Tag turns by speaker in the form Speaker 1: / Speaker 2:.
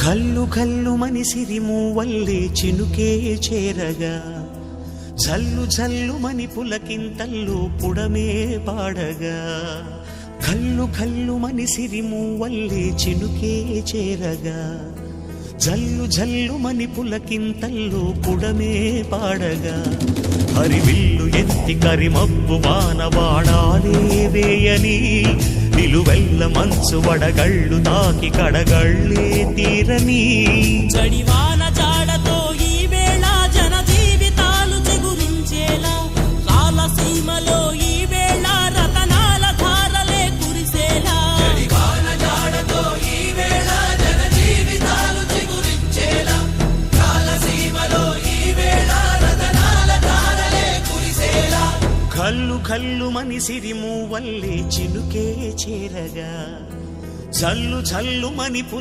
Speaker 1: కల్లు కల్లు మని సిరిమూవల్లే చినుకే చేరగా జల్లు జల్లు మని పులకింతల్లు పుడమే పాడగా కల్లు కల్లు మని సిరిమూవల్లే చినుకే చేరగా జల్లు జల్లు మని పులకింతల్లు పుడమే పాడగా హరివిల్లు ఎత్తి కరిమబ్బు వానవాడాలే వేయని నిలువెల్ల మంచు వడగళ్ళు తాకి కడగళ్ళే తీరని
Speaker 2: జడివాన జాడతో ఈ వేళ జన జీవితాలు చిగురించేలా రాలసీమలో ఈ వేళ రతనాల ధారలే కురిసేలా
Speaker 3: జడివాన జాడతో ఈ వేళ జన జీవితాలు చిగురించేలా రాలసీమలో ఈ వేళ రతనాల ధారలే కురిసేలా
Speaker 1: కల్లు కల్లు మని సిరిమూవల్లే చినుకే చేరగా జల్లు జల్లు మని